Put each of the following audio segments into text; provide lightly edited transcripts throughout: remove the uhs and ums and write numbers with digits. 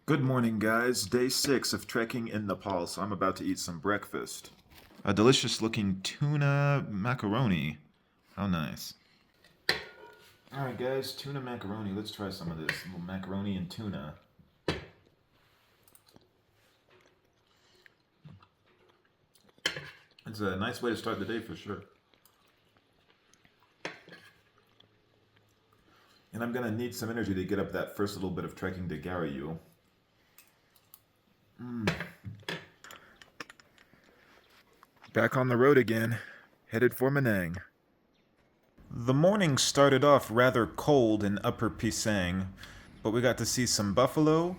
Good morning, guys. Day 6 of trekking in Nepal, so I'm about to eat some breakfast. A delicious looking tuna macaroni. How nice. Alright, guys, tuna macaroni. Let's try some of this. Little macaroni and tuna. It's a nice way to start the day for sure. And I'm gonna need some energy to get up that first little bit of trekking to Ghyaru. Back on the road again, headed for Manang. The morning started off rather cold in Upper Pisang, but we got to see some buffalo,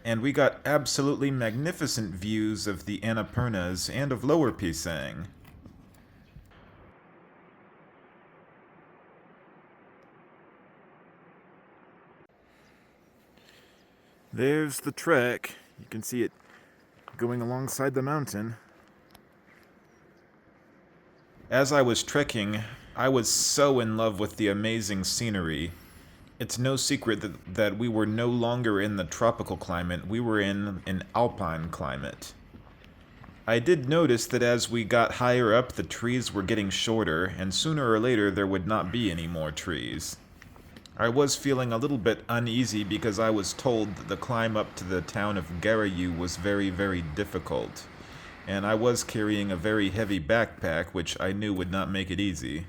and we got absolutely magnificent views of the Annapurnas and of Lower Pisang. There's the trek. You can see it going alongside the mountain. As I was trekking, I was so in love with the amazing scenery. It's no secret that we were no longer in the tropical climate, we were in an alpine climate. I did notice that as we got higher up, the trees were getting shorter, and sooner or later there would not be any more trees. I was feeling a little bit uneasy because I was told that the climb up to the town of Ghyaru was very, very difficult. And I was carrying a very heavy backpack, which I knew would not make it easy.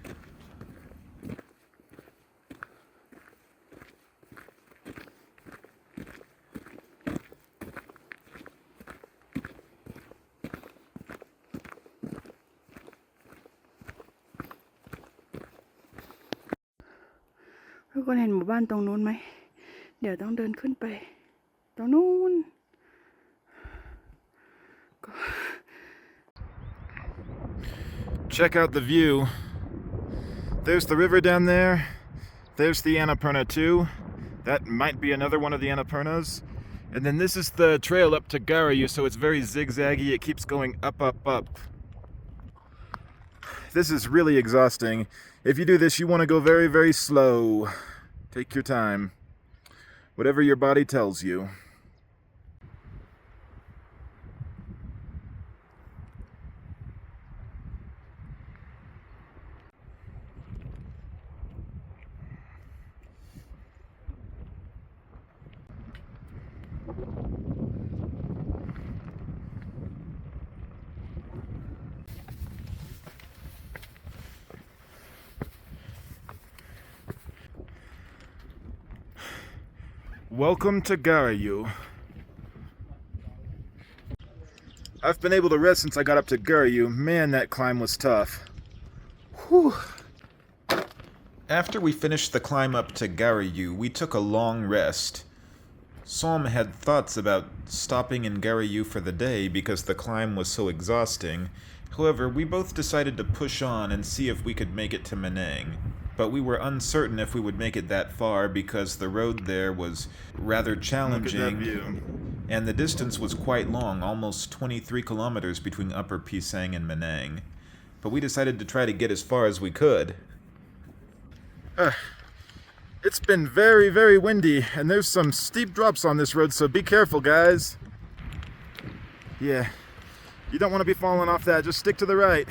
Các con ห็นหมู่บ้านตรงนู้นไหมเดี๋ยวต้องเดินขึ้นไปตรงนู้น Check out the view. There's the river down there. There's the Annapurna too. That might be another one of the Annapurnas. And then this is the trail up to Ghyaru, so it's very zigzaggy. It keeps going up, up, up. This is really exhausting. If you do this, you want to go very, very slow. Take your time. Whatever your body tells you. Welcome to Ghyaru. I've been able to rest since I got up to Ghyaru. Man, that climb was tough. Whew. After we finished the climb up to Ghyaru, we took a long rest. Som had thoughts about stopping in Ghyaru for the day because the climb was so exhausting. However, we both decided to push on and see if we could make it to Manang. But we were uncertain if we would make it that far because the road there was rather challenging, and the distance was quite long, almost 23 kilometers between Upper Pisang and Manang. But we decided to try to get as far as we could. It's been very, very windy, and there's some steep drops on this road, so be careful, guys. Yeah, you don't want to be falling off that. Just stick to the right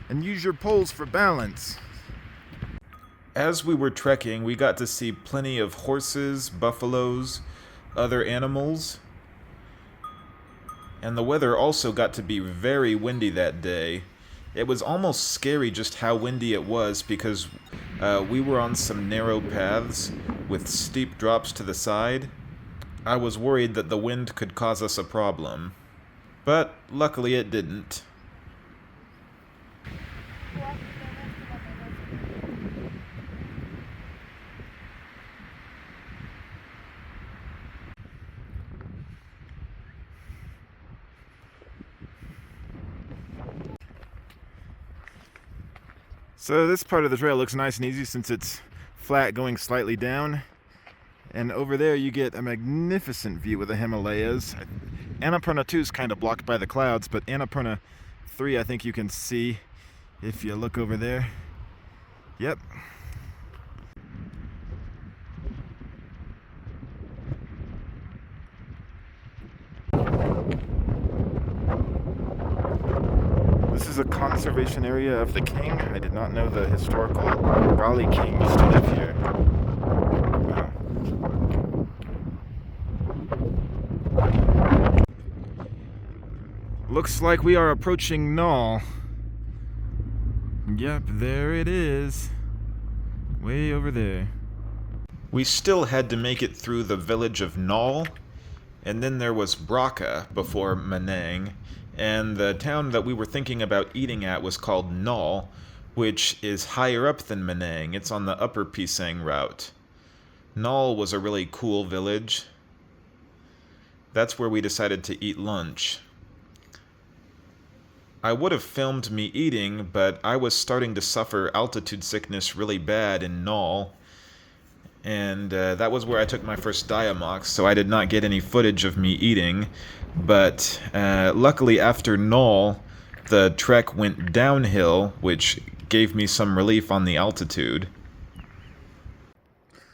and use your poles for balance. As we were trekking, we got to see plenty of horses, buffaloes, other animals, and the weather also got to be very windy that day. It was almost scary just how windy it was because we were on some narrow paths with steep drops to the side. I was worried that the wind could cause us a problem, but luckily it didn't. So this part of the trail looks nice and easy since it's flat going slightly down. And over there you get a magnificent view of the Himalayas. Annapurna 2 is kind of blocked by the clouds, but Annapurna 3 I think you can see if you look over there. Yep. is a conservation area of the king. I did not know the historical Raleigh king used to live here. Wow. Looks like we are approaching Ngawal. Yep, there it is. Way over there. We still had to make it through the village of Ngawal, and then there was Bhraka before Manang, and the town that we were thinking about eating at was called Ngawal, which is higher up than Manang. It's on the Upper Pisang route. Ngawal was a really cool village. That's where we decided to eat lunch. I would have filmed me eating, but I was starting to suffer altitude sickness really bad in Ngawal, and that was where I took my first Diamox, so I did not get any footage of me eating. But luckily after Ngawal, the trek went downhill, which gave me some relief on the altitude.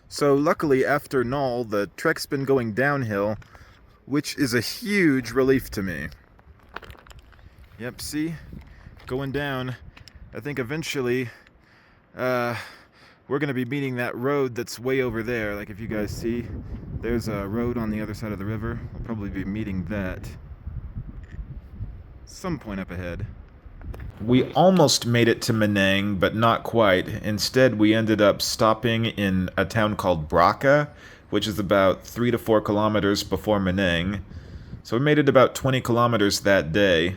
So luckily after Ngawal, the trek's been going downhill, which is a huge relief to me. Yep, see? Going down. I think eventually we're going to be meeting that road that's way over there. Like if you guys see, there's a road on the other side of the river. We'll probably be meeting that some point up ahead. We almost made it to Manang, but not quite. Instead, we ended up stopping in a town called Bhraka, which is about 3 to 4 kilometers before Manang. So we made it about 20 kilometers that day.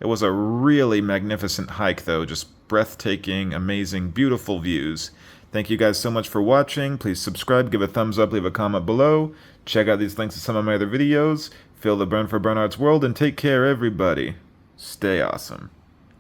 It was a really magnificent hike, though. Just breathtaking, amazing, beautiful views. Thank you guys so much for watching. Please subscribe, give a thumbs up, leave a comment below. Check out these links to some of my other videos. Feel the burn for Bernard's World, and take care, everybody. Stay awesome.